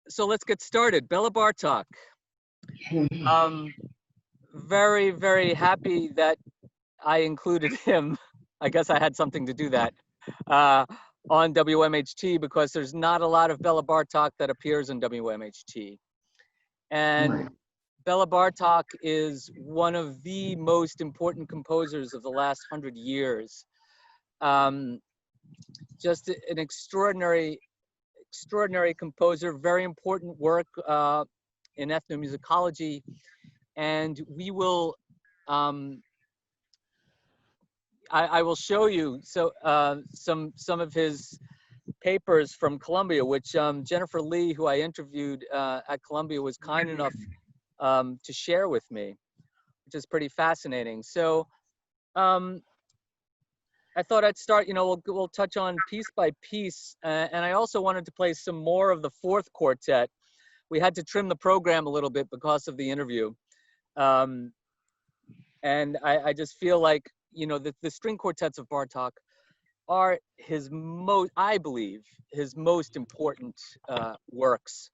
So let's get started. Béla Bartók. Very, very happy that I included him. I guess I had something to do that on WMHT, because there's not a lot of Béla Bartók that appears in WMHT. And Béla Bartók is one of the most important composers of the last 100 years. Just an extraordinary composer, very important work in ethnomusicology. And we will, I will show you some of his papers from Columbia, which Jennifer Lee, who I interviewed at Columbia, was kind enough to share with me, which is pretty fascinating. So I thought I'd start, we'll touch on piece by piece. And I also wanted to play some more of the fourth quartet. We had to trim the program a little bit because of the interview. And I just feel like, the string quartets of Bartók are I believe, his most important works,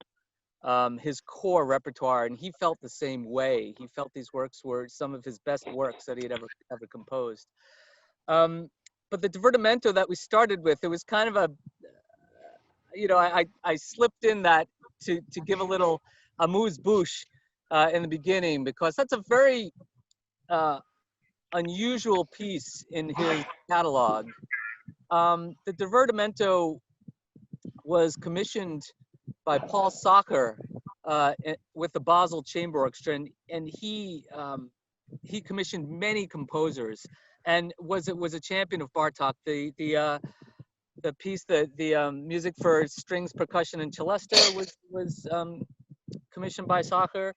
his core repertoire. And he felt the same way. He felt these works were some of his best works that he had ever composed. But the divertimento that we started with, it was kind of I slipped in that to give a little amuse-bouche in the beginning, because that's a very unusual piece in his catalog. The divertimento was commissioned by Paul Sacher with the Basel Chamber Orchestra, and he commissioned many composers, and was a champion of Bartók. The piece, the music for strings, percussion, and celesta was commissioned by Sacher.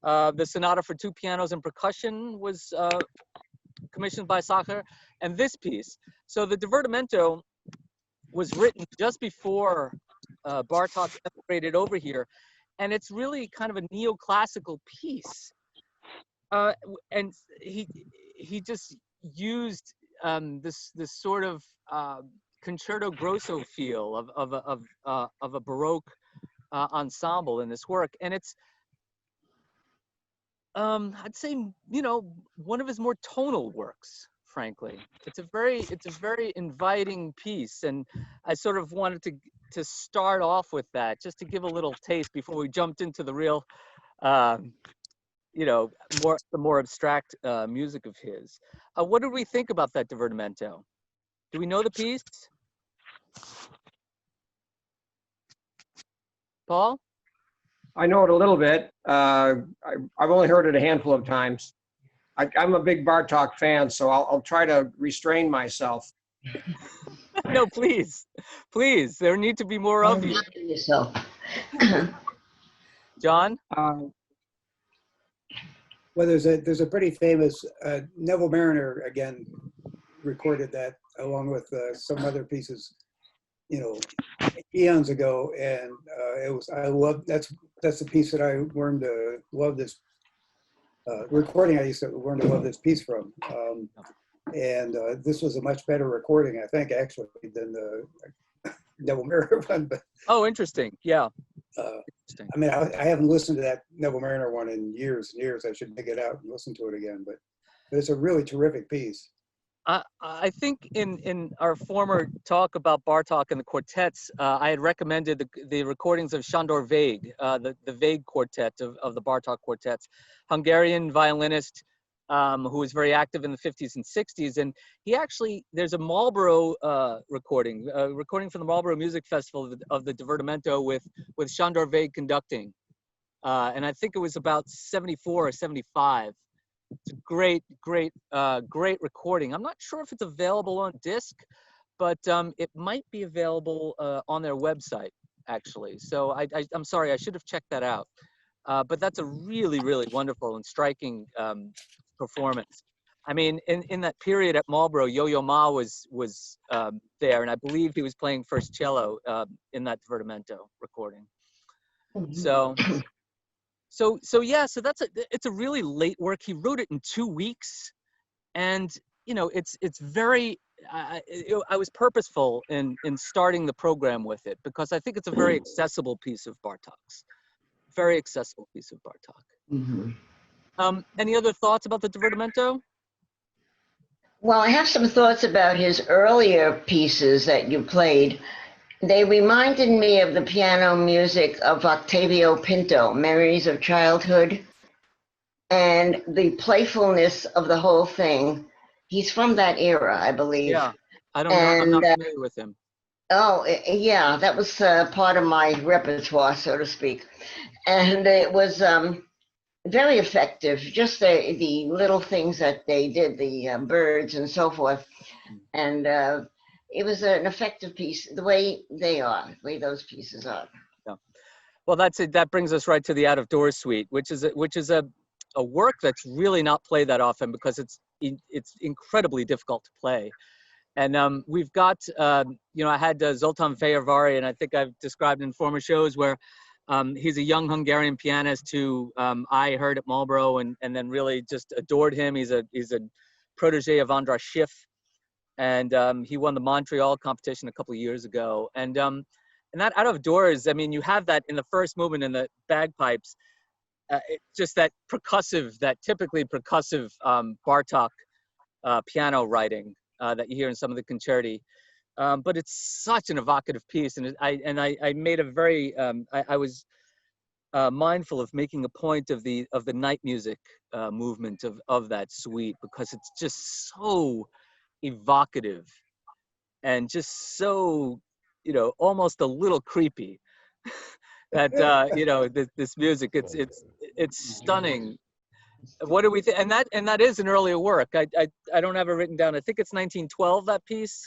The sonata for two pianos and percussion was commissioned by Sacher, and this piece. So the divertimento was written just before Bartók emigrated over here, and it's really kind of a neoclassical piece. And he just used this sort of concerto grosso feel of a Baroque ensemble in this work, and it's I'd say one of his more tonal works. Frankly, it's a very inviting piece, and I sort of wanted to start off with that, just to give a little taste before we jumped into the real the more abstract music of his. What did we think about that divertimento? Do we know the piece? Paul? I know it a little bit. I've only heard it a handful of times. I'm a big Bartók fan, so I'll try to restrain myself. No, please. There need to be more of you. Yourself. John? Well, there's a pretty famous Neville Mariner, again, recorded that along with some other pieces, eons ago, and that's the piece that I learned to love this recording. I used to learn to love this piece from, and this was a much better recording, I think, actually, than the Neville Mariner one. But interesting. Yeah. Interesting. I mean, I haven't listened to that Neville Mariner one in years and years. I should dig it out and listen to it again. But it's a really terrific piece. I think in our former talk about Bartók and the quartets, I had recommended the recordings of Sándor Vég, the Vég quartet of the Bartók quartets, Hungarian violinist who was very active in the 50s and 60s. And he actually, there's a Marlborough recording from the Marlborough Music Festival of the divertimento with Sándor Vég conducting. And I think it was about 74 or 75. It's a great recording. I'm not sure if it's available on disc, but it might be available on their website, actually. So I'm sorry, I should have checked that out. But that's a really, really wonderful and striking performance. I mean, in that period at Marlborough, Yo-Yo Ma was there, and I believe he was playing first cello in that divertimento recording. So it's a really late work. He wrote it in 2 weeks, and it's very I was purposeful in starting the program with it because I think it's a very accessible piece of Bartók's. Very accessible piece of Bartók. Any other thoughts about the Divertimento? Well, I have some thoughts about his earlier pieces that you played. They reminded me of the piano music of Octavio Pinto, Memories of Childhood, and the playfulness of the whole thing. He's from that era, I believe. Yeah, I don't know. I'm not familiar with him. Oh, yeah, that was part of my repertoire, so to speak. And it was very effective, just the little things that they did, the birds and so forth. And it was an effective piece, the way they are, the way those pieces are. Yeah. Well, that's it. That brings us right to the Out of Doors Suite, which is a work that's really not played that often because it's incredibly difficult to play. And we've got, you know, I had Zoltán Feherváry, and I think I've described in former shows where he's a young Hungarian pianist who I heard at Marlborough and then really just adored him. He's a protege of András Schiff, and he won the Montreal competition a couple of years ago. And that Out of Doors, I mean, you have that in the first movement in the bagpipes, just that percussive, that typically percussive Bartók piano writing that you hear in some of the concerti. But it's such an evocative piece, and I made a very I was mindful of making a point of the night music movement of that suite because it's just so evocative and just so, you know, almost a little creepy. That you know, this music, it's stunning. What do we think? And that is an earlier work. I don't have it written down. I think it's 1912, that piece.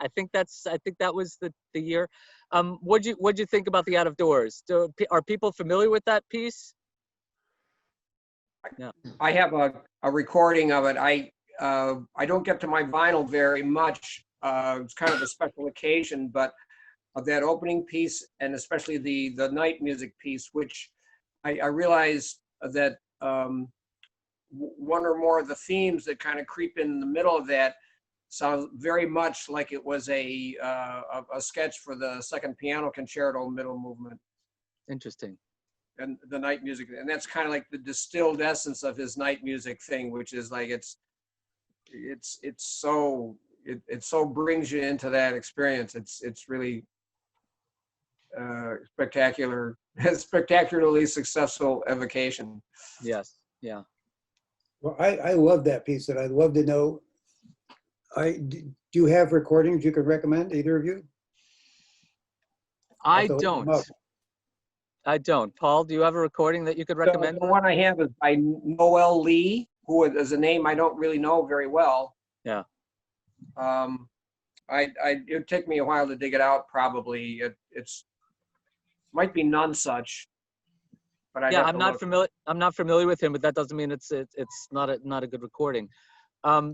I think that was the year. What'd you think about the Out of Doors? Are people familiar with that piece? Yeah. I have a recording of it. I don't get to my vinyl very much. It's kind of a special occasion, but of that opening piece and especially the night music piece, which I realized that one or more of the themes that kind of creep in the middle of that sound very much like it was a sketch for the second piano concerto middle movement. Interesting. And the night music, and that's kind of like the distilled essence of his night music thing, which is like it so brings you into that experience. It's really spectacular, spectacularly successful evocation. Yes. Yeah. Well, I love that piece, and I'd love to know. Do you have recordings you could recommend, either of you? I don't. Paul, do you have a recording that you could recommend? The one I have is by Noel Lee, who is a name I don't really know very well. Yeah. It'd take me a while to dig it out. Probably it's might be None Such. But yeah, I'm not familiar with him, but that doesn't mean it's not a good recording.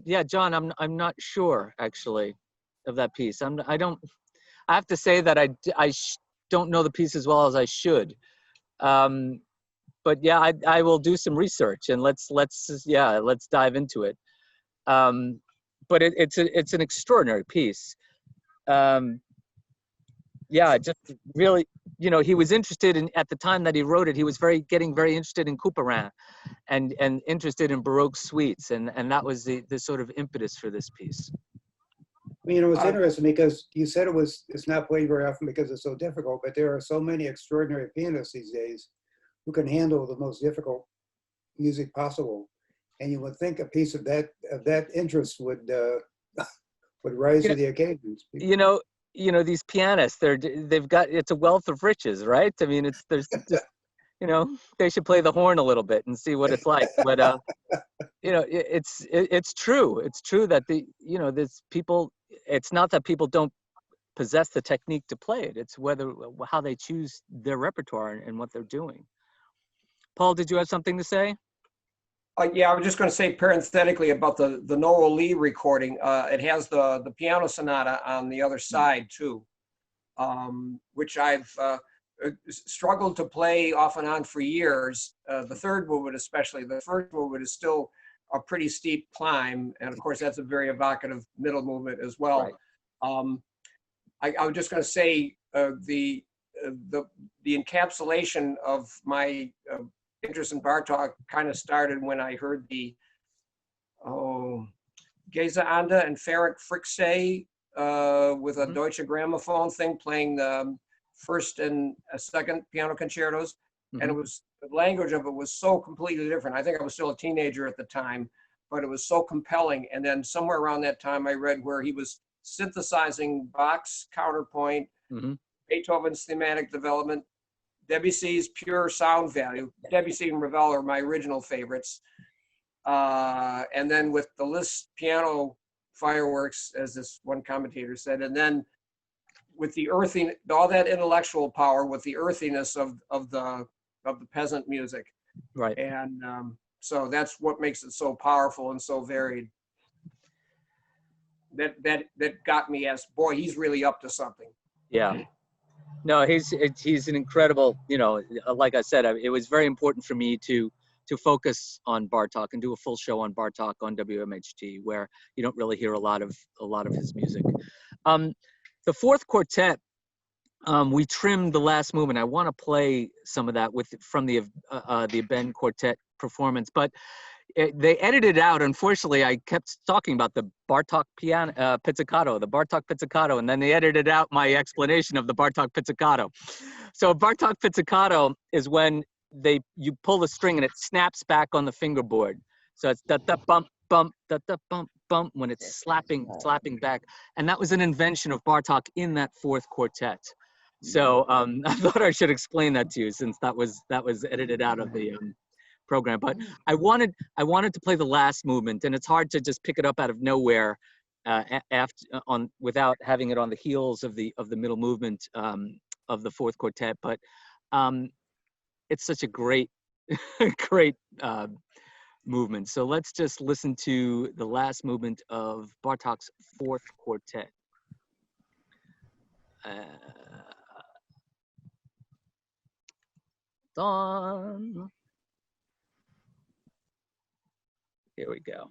Yeah, John, I'm not sure actually of that piece. I have to say that I don't know the piece as well as I should. But yeah, I will do some research and let's dive into it. But it's an extraordinary piece. Yeah, just really, you know, he was interested in, at the time that he wrote it, he was getting very interested in couperin and interested in Baroque suites, and that was the sort of impetus for this piece. You know, it's interesting because you said it's not played very often because it's so difficult, but there are so many extraordinary pianists these days who can handle the most difficult music possible, and you would think a piece of that interest would rise to the occasions. You know, these pianists, they've got, it's a wealth of riches, right? I mean, there's just, you know, they should play the horn a little bit and see what it's like. But you know, it's true. It's true that there's people. It's not that people don't possess the technique to play it. It's how they choose their repertoire and what they're doing. Paul, did you have something to say? Yeah, I was just going to say parenthetically about the Noel Lee recording. It has the piano sonata on the other side too, which I've struggled to play off and on for years. The third movement especially. The first movement is still a pretty steep climb. And of course, that's a very evocative middle movement as well. Right. I was just going to say the encapsulation of my interest in Bartók kind of started when I heard the Geze Anda and Ferenc Frixe with a Deutsche Grammophon thing playing the first and second piano concertos. And it was, the language of it was so completely different. I think I was still a teenager at the time, but it was so compelling. And then somewhere around that time, I read where he was synthesizing Bach's counterpoint, Beethoven's thematic development, Debussy's pure sound value. Debussy and Ravel are my original favorites. And then with the Liszt piano fireworks, as this one commentator said, and then with the earthing, all that intellectual power with the earthiness of the peasant music. Right. And so that's what makes it so powerful and so varied. That got me as, boy, he's really up to something. Yeah. No, he's an incredible, you know, like I said, it was very important for me to focus on Bartók and do a full show on Bartók on WMHT, where you don't really hear a lot of his music. The fourth quartet, we trimmed the last movement. I want to play some of that from the Ben Quartet performance, but they edited out. Unfortunately, I kept talking about the Bartók pizzicato, and then they edited out my explanation of the Bartók pizzicato. So Bartók pizzicato is when you pull the string and it snaps back on the fingerboard. So it's da da bump bump da da bump bump when it's slapping back, and that was an invention of Bartók in that fourth quartet. So I thought I should explain that to you, since that was edited out of the program. But I wanted to play the last movement, and it's hard to just pick it up out of nowhere without having it on the heels of the middle movement of the fourth quartet. But it's such a great movement. So let's just listen to the last movement of Bartók's fourth quartet. Done. Here we go.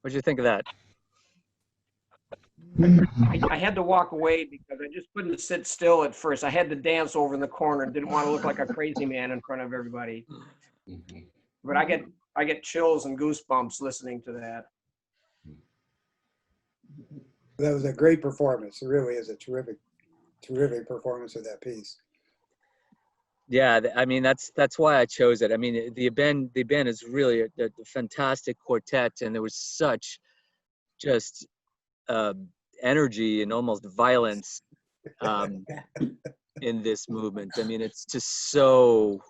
What'd you think of that? I had to walk away because I just couldn't sit still at first. I had to dance over in the corner and didn't want to look like a crazy man in front of everybody. But I get chills and goosebumps listening to that. That was a great performance. It really is a terrific performance of that piece. Yeah, I mean that's why I chose it. I mean the band is really a fantastic quartet, and there was such just energy and almost violence in this movement. I mean it's just so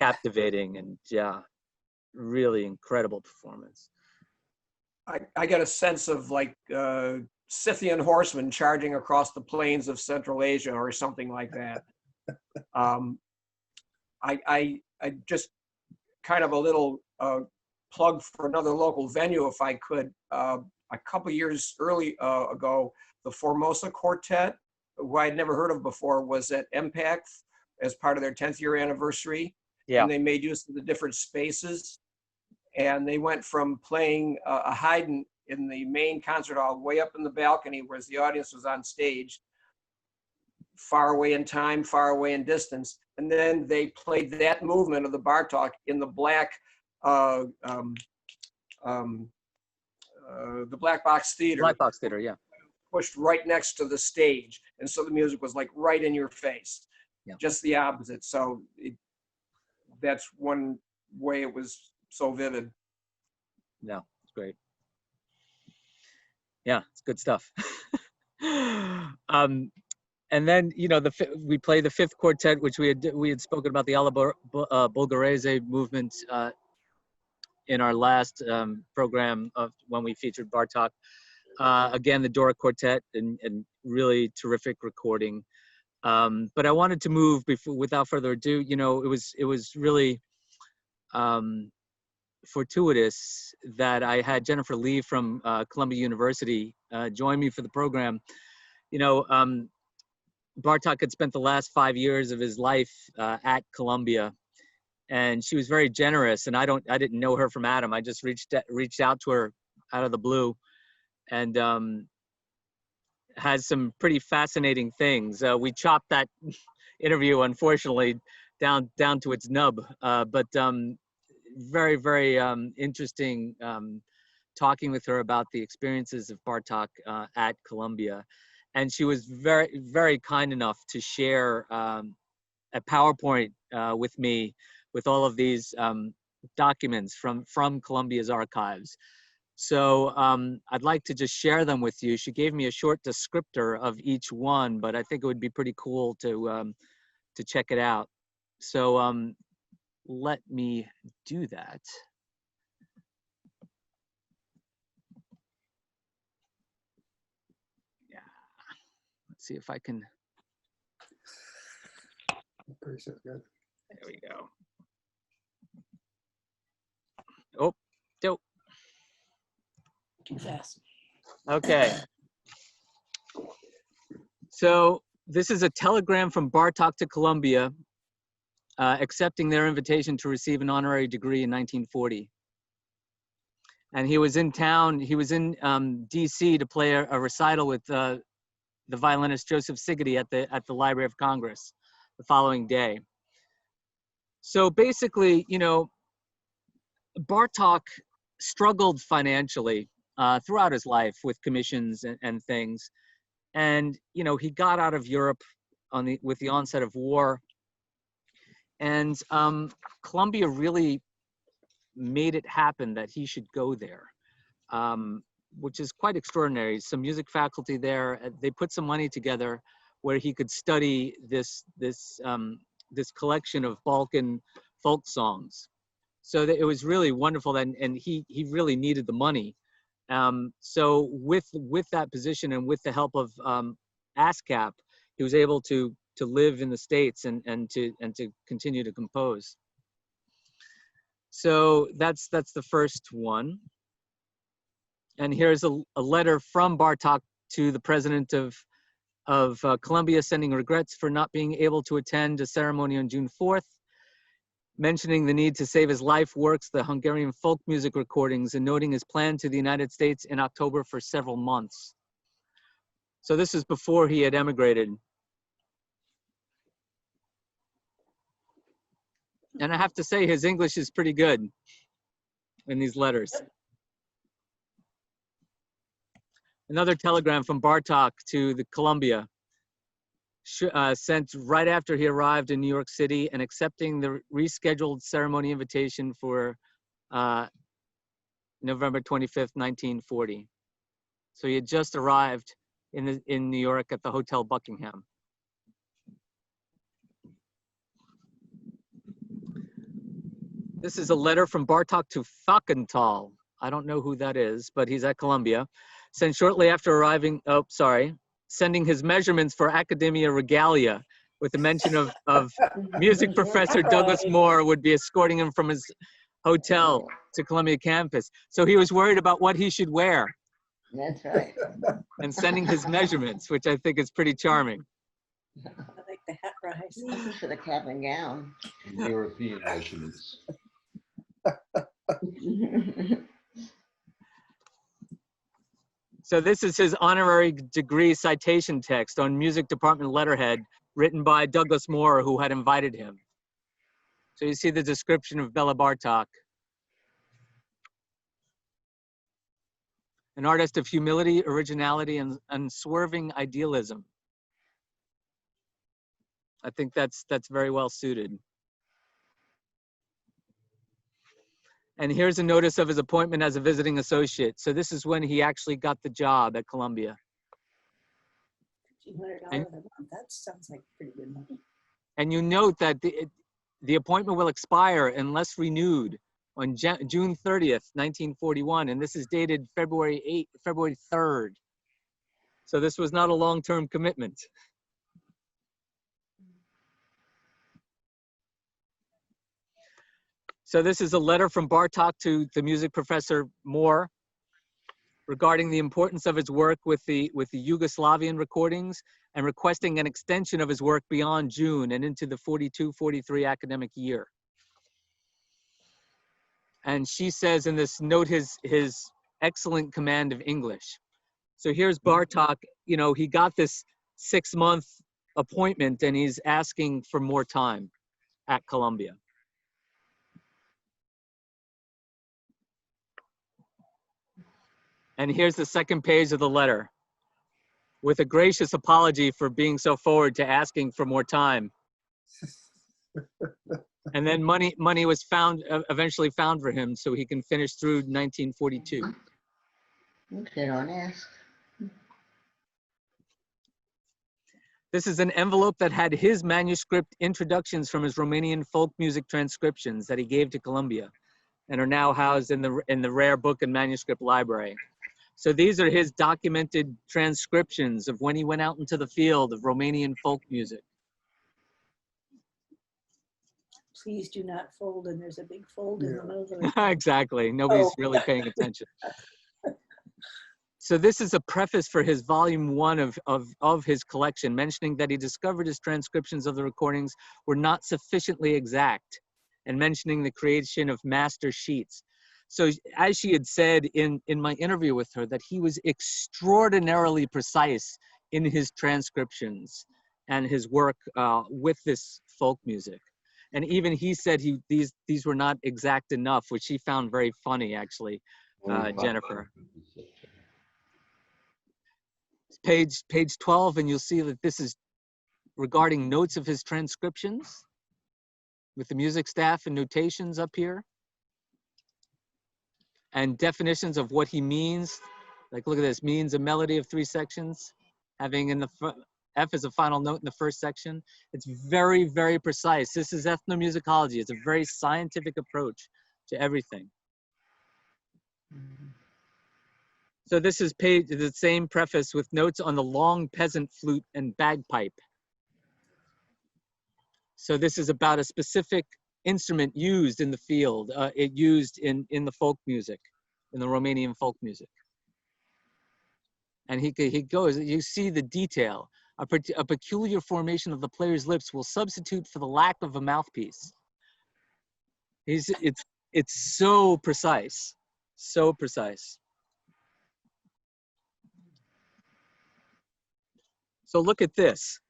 captivating, and yeah, really incredible performance. I get a sense of like Scythian horsemen charging across the plains of Central Asia or something like that. I just kind of a little plug for another local venue, if I could. A couple years ago, the Formosa Quartet, who I'd never heard of before, was at MPAC as part of their 10th year anniversary. Yeah. And they made use of the different spaces. And they went from playing a Haydn in the main concert hall way up in the balcony, whereas the audience was on stage, far away in time, far away in distance. And then they played that movement of the Bartók in the black box theater. Black box theater, yeah. Pushed right next to the stage. And so the music was like right in your face, just the opposite. So that's one way it was so vivid. Yeah, it's great. Yeah, it's good stuff. And then, you know, we play the fifth quartet, which we had spoken about the Alla Bulgarese movement in our last program of when we featured Bartók. Again, the Doric Quartet, and really terrific recording. But I wanted to move without further ado. You know, it was really fortuitous that I had Jennifer Lee from Columbia University join me for the program. You know, Bartók had spent the last 5 years of his life at Columbia, and she was very generous. And I didn't know her from Adam. I just reached out to her out of the blue, and has some pretty fascinating things. We chopped that interview, unfortunately, down to its nub, but very, very interesting talking with her about the experiences of Bartók at Columbia. And she was very, very kind enough to share a PowerPoint with me with all of these documents from Columbia's archives. So I'd like to just share them with you. She gave me a short descriptor of each one, but I think it would be pretty cool to check it out. So let me do that. Yeah, let's see if I can. There we go. Oh, dope. Too fast. Okay. So this is a telegram from Bartók to Columbia, accepting their invitation to receive an honorary degree in 1940. And he was in town, he was in DC to play a recital with the violinist Joseph Sigeti at the Library of Congress the following day. So basically, you know, Bartók struggled financially throughout his life with commissions and things. And, you know, he got out of Europe with the onset of war. And Columbia really made it happen that he should go there, which is quite extraordinary. Some music faculty there, they put some money together where he could study this collection of Balkan folk songs. So that it was really wonderful, and he really needed the money. So with that position and with the help of ASCAP, he was able to live in the States and to continue to compose. So that's the first one. And here's a letter from Bartók to the president of Columbia, sending regrets for not being able to attend a ceremony on June 4th. mentioning the need to save his life works, the Hungarian folk music recordings, and noting his plan to the United States in October for several months. So this is before he had emigrated. And I have to say, his English is pretty good in these letters. Another telegram from Bartók to the Columbia, sent right after he arrived in New York City and accepting the rescheduled ceremony invitation for November 25th, 1940. So he had just arrived in New York at the Hotel Buckingham. This is a letter from Bartók to Falkenthal. I don't know who that is, but he's at Columbia. Sent shortly after arriving, sending his measurements for Academia Regalia with the mention of music professor Douglas Moore would be escorting him from his hotel to Columbia campus. So he was worried about what he should wear. That's right. And sending his measurements, which I think is pretty charming. I like the hat rise. This is for the cap and gown. European measurements. So this is his honorary degree citation text on music department letterhead written by Douglas Moore, who had invited him. So you see the description of Béla Bartók. An artist of humility, originality, and unswerving idealism. I think that's very well suited. And here's a notice of his appointment as a visiting associate. So this is when he actually got the job at Columbia. $1,500 a month. That sounds like pretty good money. And you note that the appointment will expire unless renewed on June 30th, 1941. And this is dated February 3rd. So this was not a long-term commitment. So this is a letter from Bartók to the music professor Moore regarding the importance of his work with the Yugoslavian recordings and requesting an extension of his work beyond June and into the 42-43 academic year. And she says in this note his excellent command of English. So here's Bartók, you know, he got this 6-month appointment and he's asking for more time at Columbia. And here's the second page of the letter with a gracious apology for being so forward to asking for more time. And then money was eventually found for him so he can finish through 1942. They don't ask. This is an envelope that had his manuscript introductions from his Romanian folk music transcriptions that he gave to Columbia and are now housed in the rare book and manuscript library. So these are his documented transcriptions of when he went out into the field of Romanian folk music. Please do not fold, and there's a big fold in the middle of it. Exactly, nobody's really paying attention. So this is a preface for his volume 1 of his collection, mentioning that he discovered his transcriptions of the recordings were not sufficiently exact, and mentioning the creation of master sheets. So as she had said in my interview with her, that he was extraordinarily precise in his transcriptions and his work with this folk music. And even he said these were not exact enough, which she found very funny, actually, Jennifer. Page 12, and you'll see that this is regarding notes of his transcriptions with the music staff and notations up here. And definitions of what he means. Like, look at this, means a melody of 3 sections, having in the F is a final note in the first section. It's very, very precise. This is ethnomusicology. It's a very scientific approach to everything. So this is the same preface with notes on the long peasant flute and bagpipe. So this is about a specific instrument used in the field, used in the folk music, in the Romanian folk music. And he goes, you see the detail. A peculiar formation of the player's lips will substitute for the lack of a mouthpiece. It's so precise, so precise. So look at this.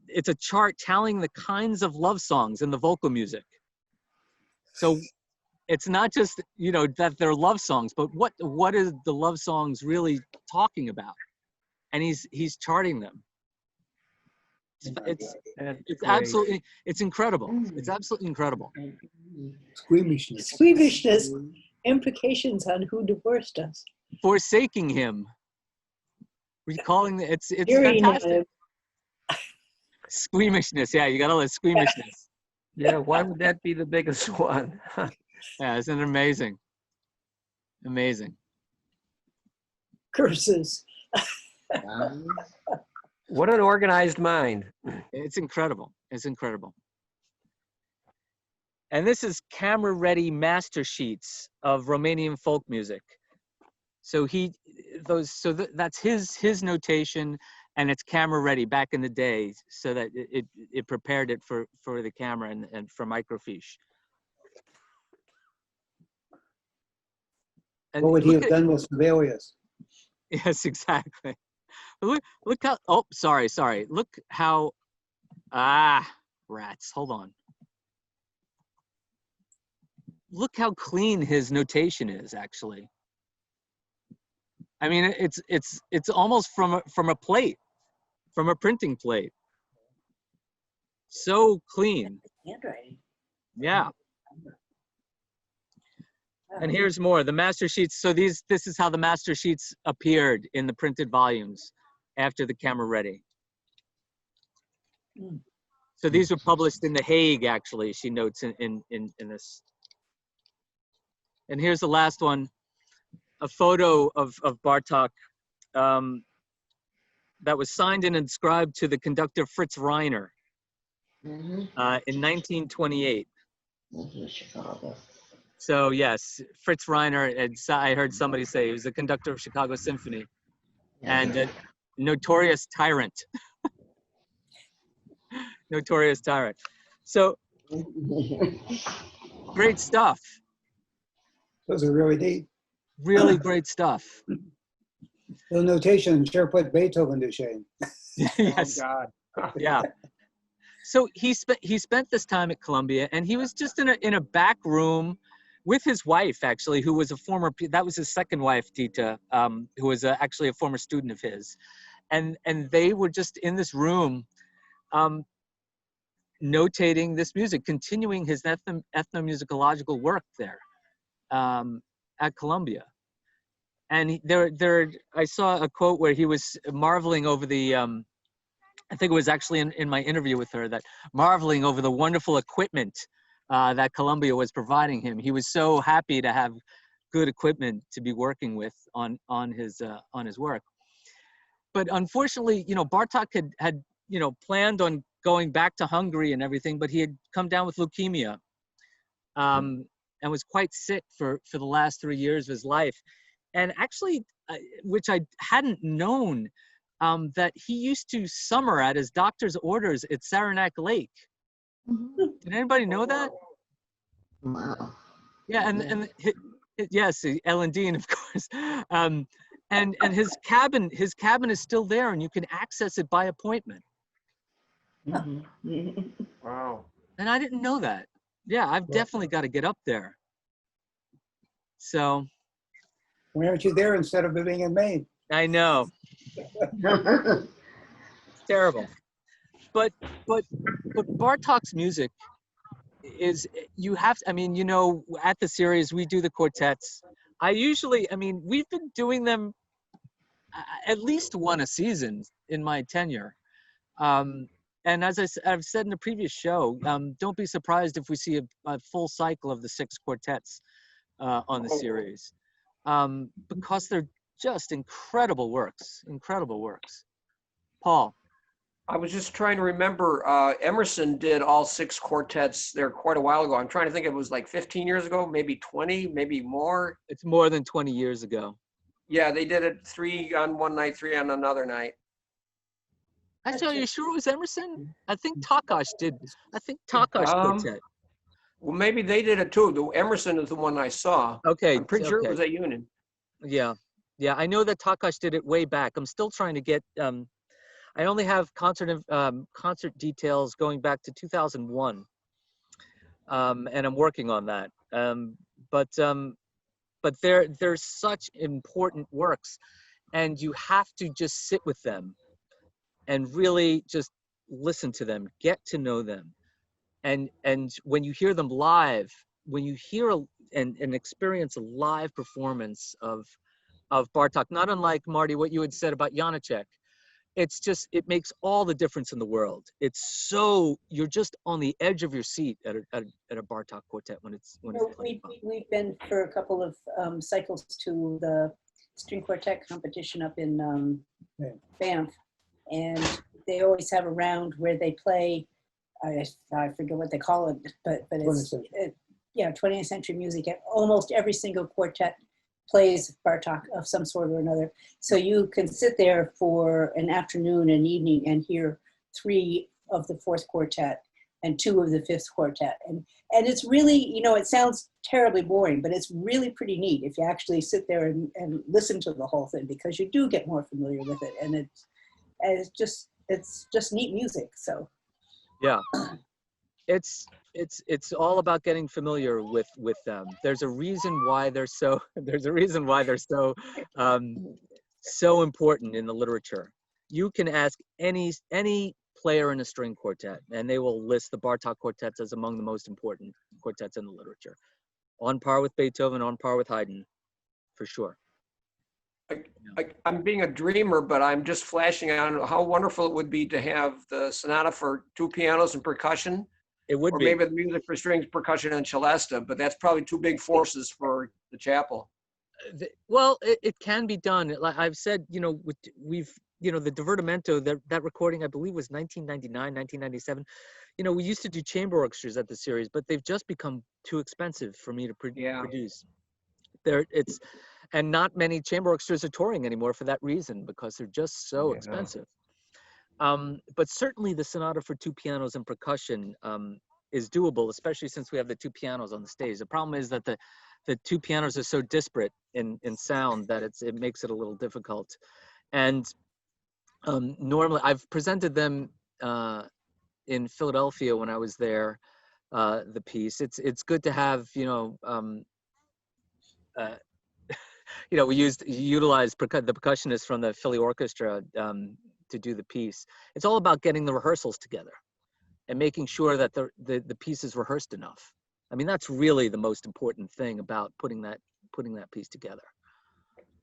It's a chart telling the kinds of love songs in the vocal music. So it's not just, you know, that they're love songs, but what is the love songs really talking about? And he's charting them. It's absolutely, it's incredible. It's absolutely incredible. Squeamishness. Squeamishness, implications on who divorced us. Forsaking him. Recalling, it's Hearing fantastic. him. Squeamishness, yeah, you got all that squeamishness. Yeah, why would that be the biggest one? Yeah, isn't it amazing? Amazing. Curses. What an organized mind. It's incredible. It's incredible. And this is camera-ready master sheets of Romanian folk music. So that's his notation, and it's camera-ready back in the day, so that it prepared it for the camera and for microfiche. And What would he have done with Sibelius? Yes, exactly. Look how, oh, sorry. Look how, rats, hold on. Look how clean his notation is, actually. I mean, it's almost from a plate, from a printing plate. So clean. Handwriting. Yeah. And here's more, the master sheets. So this is how the master sheets appeared in the printed volumes after the camera ready. So these were published in The Hague, actually, she notes in this. And here's the last one, a photo of Bartók that was signed and inscribed to the conductor Fritz Reiner in 1928. Chicago. So yes, Fritz Reiner, I heard somebody say he was the conductor of Chicago Symphony and a notorious tyrant. Notorious tyrant. So great stuff. Those are really neat. Really great stuff. The notation sure put Beethoven to shame. Yes. Oh, God. Yeah. So he spent this time at Columbia, and he was just in a back room with his wife, actually, who was that was his second wife, Tita, who was actually a former student of his. And they were just in this room notating this music, continuing his ethnomusicological work there at Columbia. And I saw a quote where he was marveling over the, I think it was actually in my interview with her, that marveling over the wonderful equipment that Columbia was providing him. He was so happy to have good equipment to be working with on his work. But unfortunately, you know, Bartók had you know, planned on going back to Hungary and everything, but he had come down with leukemia and was quite sick for the last 3 years of his life. And actually, which I hadn't known, that he used to summer at his doctor's orders at Saranac Lake. Did anybody know that? Wow. Yeah, and yes, Ellen Dean, of course. And his cabin is still there, and you can access it by appointment. Wow. And I didn't know that. Yeah, I've definitely got to get up there. So. Why aren't you there instead of being in Maine? I know. It's terrible. But Bartók's music is, you have to, I mean, you know, at the series we do the quartets. We've been doing them at least one a season in my tenure. And as I've said in a previous show, don't be surprised if we see a full cycle of the 6 quartets on the series, because they're just incredible works. Paul. I was just trying to remember, Emerson did all 6 quartets there quite a while ago. I'm trying to think, it was like 15 years ago, maybe 20, maybe more. It's more than 20 years ago. Yeah, they did it 3 on one night, 3 on another night. Actually, are you sure it was Emerson? I think Takash did. I think Takash quartet. Well, maybe they did it too. The Emerson is the one I saw. Okay. I'm pretty sure it okay. was at Union. Yeah. Yeah. I know that Takash did it way back. I'm still trying to get, I only have concert details going back to 2001. And I'm working on that. But they're such important works, and you have to just sit with them and really just listen to them, get to know them. And when you hear them live, when you hear and experience a live performance of Bartók, not unlike, Marty, what you had said about Janacek, it makes all the difference in the world. It's so, you're just on the edge of your seat at a Bartók quartet when it's played. We've been for a couple of cycles to the string quartet competition up in Banff, and they always have a round where they play, I forget what they call it, but it's 20th century music. And almost every single quartet plays Bartók of some sort or another. So you can sit there for an afternoon and evening and hear 3 of the 4th quartet and 2 of the 5th quartet. And it's really, it sounds terribly boring, but it's really pretty neat if you actually sit there and listen to the whole thing, because you do get more familiar with it. And it's just neat music. So yeah, it's all about getting familiar with them. There's a reason why they're so so important in the literature. You can ask any player in a string quartet, and they will list the Bartók quartets as among the most important quartets in the literature, on par with Beethoven, on par with Haydn, for sure. I'm being a dreamer, but I'm just flashing on how wonderful it would be to have the sonata for 2 pianos and percussion. It would or be. maybe the music for strings, percussion, and celesta, but that's probably 2 big forces for the chapel. Well, it can be done. Like I've said, we've, the Divertimento, that recording, I believe, was 1999, 1997. We used to do chamber orchestras at the series, but they've just become too expensive for me to produce. And not many chamber orchestras are touring anymore for that reason, because they're just so expensive. But certainly the sonata for 2 pianos and percussion is doable, especially since we have the 2 pianos on the stage. The problem is that the 2 pianos are so disparate in sound that it makes it a little difficult. And normally I've presented them in Philadelphia when I was there, the piece. It's good to have, we utilized the percussionists from the Philly Orchestra to do the piece. It's all about getting the rehearsals together and making sure that the piece is rehearsed enough. I mean, that's really the most important thing about putting that piece together.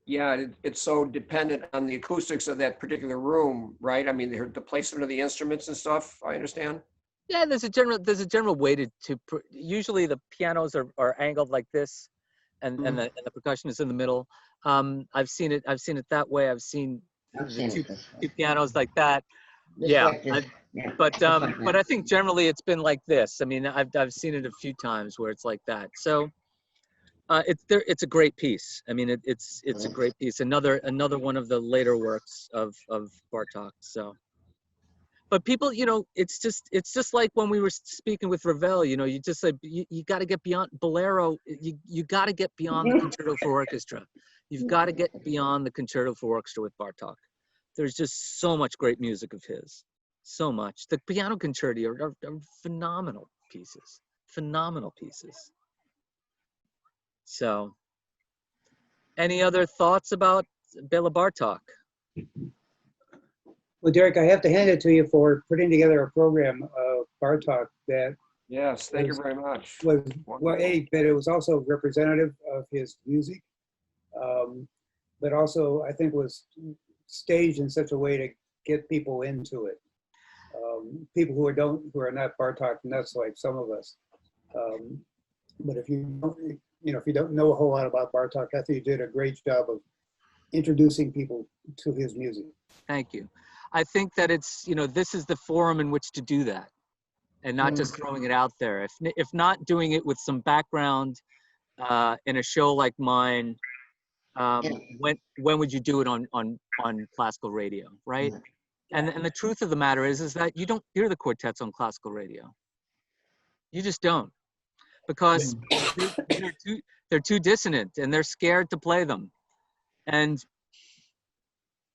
Yeah, it's so dependent on the acoustics of that particular room, right? I mean, the placement of the instruments and stuff, I understand. Yeah, there's a general way to usually the pianos are angled like this, and the percussion is in the middle. I've seen it that way. I've seen the two pianos like that. But I think generally it's been like this. I mean, I've seen it a few times where it's like that. So it's a great piece. I mean, it's a great piece. Another one of the later works of Bartók. So, but people, it's just like when we were speaking with Ravel. You just like you got to get beyond Bolero. You got to get beyond the Concerto for Orchestra. You've got to get beyond the Concerto for Orchestra with Bartók. There's just so much great music of his. So much. The piano concerti are phenomenal pieces. Phenomenal pieces. So, any other thoughts about Béla Bartók? Well, Derek, I have to hand it to you for putting together a program of Bartók that. Yes, thank you very much. But it was also representative of his music, but also I think was staged in such a way to get people into it. People who are not Bartók nuts like some of us. But if you don't know a whole lot about Bartók, I think you did a great job of introducing people to his music. Thank you. I think that it's, this is the forum in which to do that, and not just throwing it out there. If not doing it with some background in a show like mine, when would you do it on classical radio, right? And the truth of the matter is that you don't hear the quartets on classical radio. You just don't. because they're too dissonant and they're scared to play them. And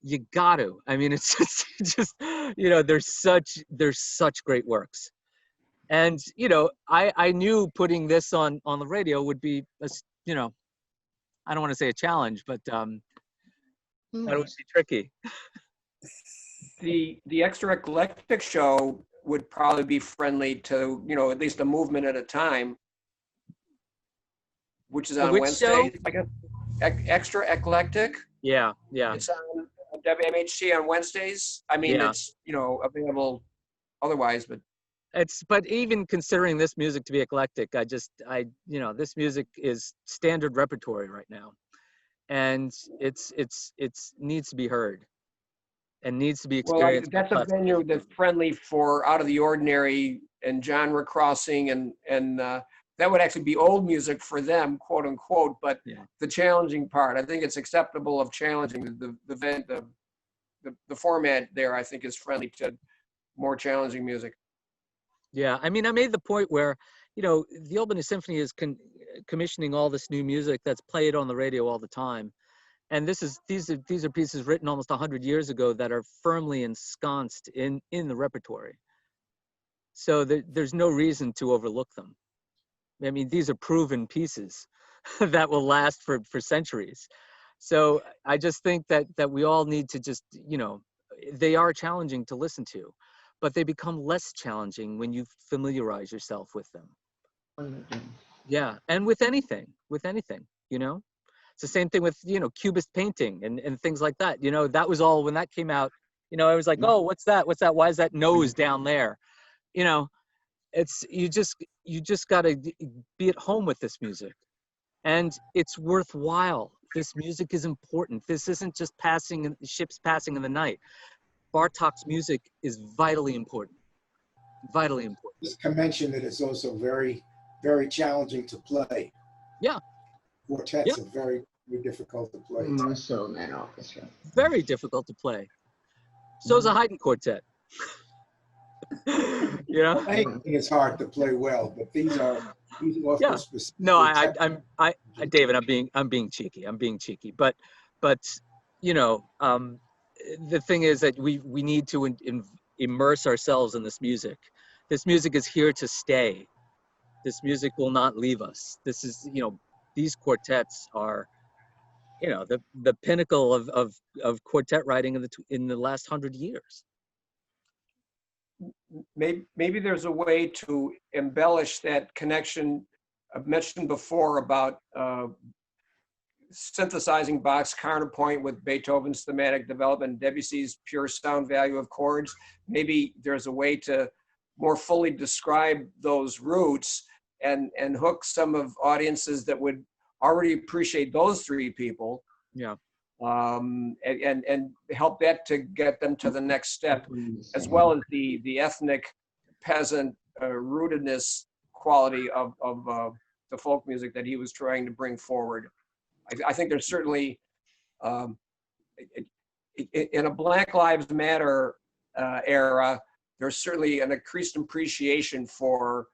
you got to. I mean, it's just you know, there's such great works. And you know, I knew putting this on the radio would be you know, I don't want to say a challenge, but that would be tricky. The extra eclectic show would probably be friendly to, you know, at least a movement at a time, which is on Which Wednesday, show? I guess. Extra eclectic. Yeah. It's on WMHC on Wednesdays. I mean, Yeah. it's, you know, available otherwise, but But even considering this music to be eclectic, you know, this music is standard repertory right now, and it's needs to be heard and needs to be well, experienced. that's a venue that's friendly for out of the ordinary and genre crossing, and that would actually be old music for them, quote unquote. But Yeah. the challenging part, I think it's acceptable of challenging the format there. I think is friendly to more challenging music. Yeah, I mean, I made the point where, you know, the Albany Symphony is commissioning all this new music that's played on the radio all the time, and these are pieces written almost 100 years ago that are firmly ensconced in the repertory. So there's no reason to overlook them. I mean, these are proven pieces that will last for centuries. So I just think that we all need to just, you know, they are challenging to listen to, but they become less challenging when you familiarize yourself with them. Yeah, and with anything, you know. It's the same thing with, you know, Cubist painting and things like that. You know, that was all, when that came out, you know, I was like, oh, what's that? Why is that nose down there? You know, it's, you just got to be at home with this music. And it's worthwhile. This music is important. This isn't just ships passing in the night. Bartók's music is vitally important. Vitally important. Just to mention that it's also very, very challenging to play. Yeah. Quartets are very, very difficult to play. More so than orchestra. Very difficult to play. So is a Haydn quartet. You know? I think it's hard to play well, but these are Yeah. specific. No, I David, I'm being cheeky. But you know, the thing is that we need to immerse ourselves in this music. This music is here to stay. This music will not leave us. This is, you know, these quartets are, you know, the pinnacle of quartet writing in the last 100 years. Maybe there's a way to embellish that connection I've mentioned before about synthesizing Bach's counterpoint with Beethoven's thematic development, Debussy's pure sound value of chords. Maybe there's a way to more fully describe those roots and hook some of audiences that would already appreciate those three people. Yeah. And help that to get them to the next step, as well as the ethnic peasant rootedness quality of the folk music that he was trying to bring forward. I think there's certainly, in a Black Lives Matter era, there's certainly an increased appreciation for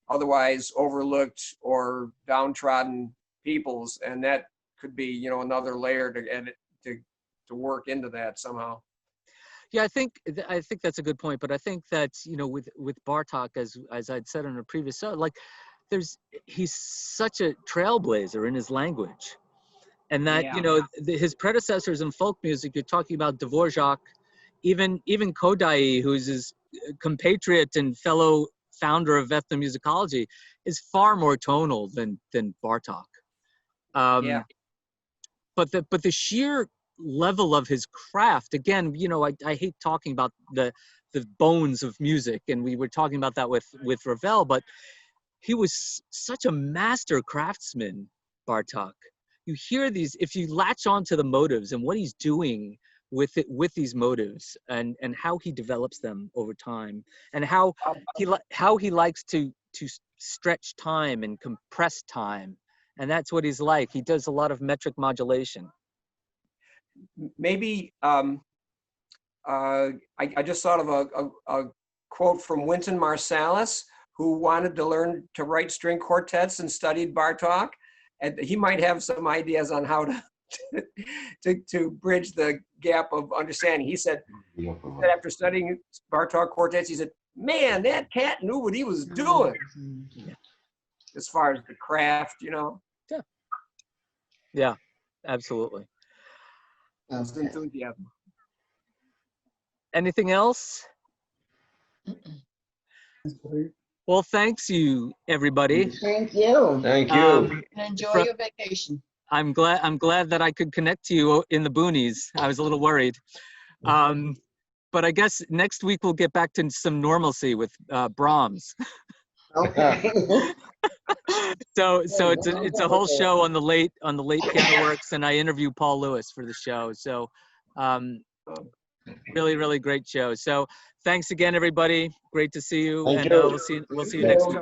otherwise overlooked or downtrodden peoples, and that could be, you know, another layer to work into that somehow. Yeah, I think that's a good point. But I think that, you know, with Bartók, as I'd said on a previous show, like he's such a trailblazer in his language, and that you know his predecessors in folk music. You're talking about Dvorak, even Kodai, who's his compatriot and fellow founder of ethnomusicology, is far more tonal than Bartók. But the sheer level of his craft, again, you know, I hate talking about the bones of music, and we were talking about that with Ravel, but he was such a master craftsman, Bartók. You hear these, if you latch onto the motives and what he's doing with these motives, and how he develops them over time, and how he likes to stretch time and compress time. And that's what he's like. He does a lot of metric modulation. Maybe I just thought of a quote from Wynton Marsalis, who wanted to learn to write string quartets and studied Bartók. And he might have some ideas on how to bridge the gap of understanding. He said after studying Bartók quartets, he said, man, that cat knew what he was doing as far as the craft, you know. Yeah, absolutely. It's enthusiasm. Anything else? Well, thanks you, everybody. Thank you. Thank you. And enjoy Fro- your vacation. I'm glad that I could connect to you in the boonies. I was a little worried. But I guess next week we'll get back to some normalcy with Brahms. Okay. So it's a whole show on the late piano works, and I interview Paul Lewis for the show. So really great show. So thanks again, everybody. Great to see you. Thank And you. we'll see you next week.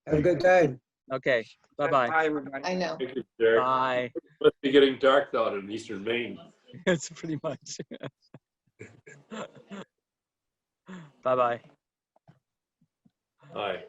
Have a good time. Okay. Bye-bye. Bye, everybody. I know. Thank you, Derek. Bye. Must be getting dark out in eastern Maine. It's pretty much. Bye-bye. Hi.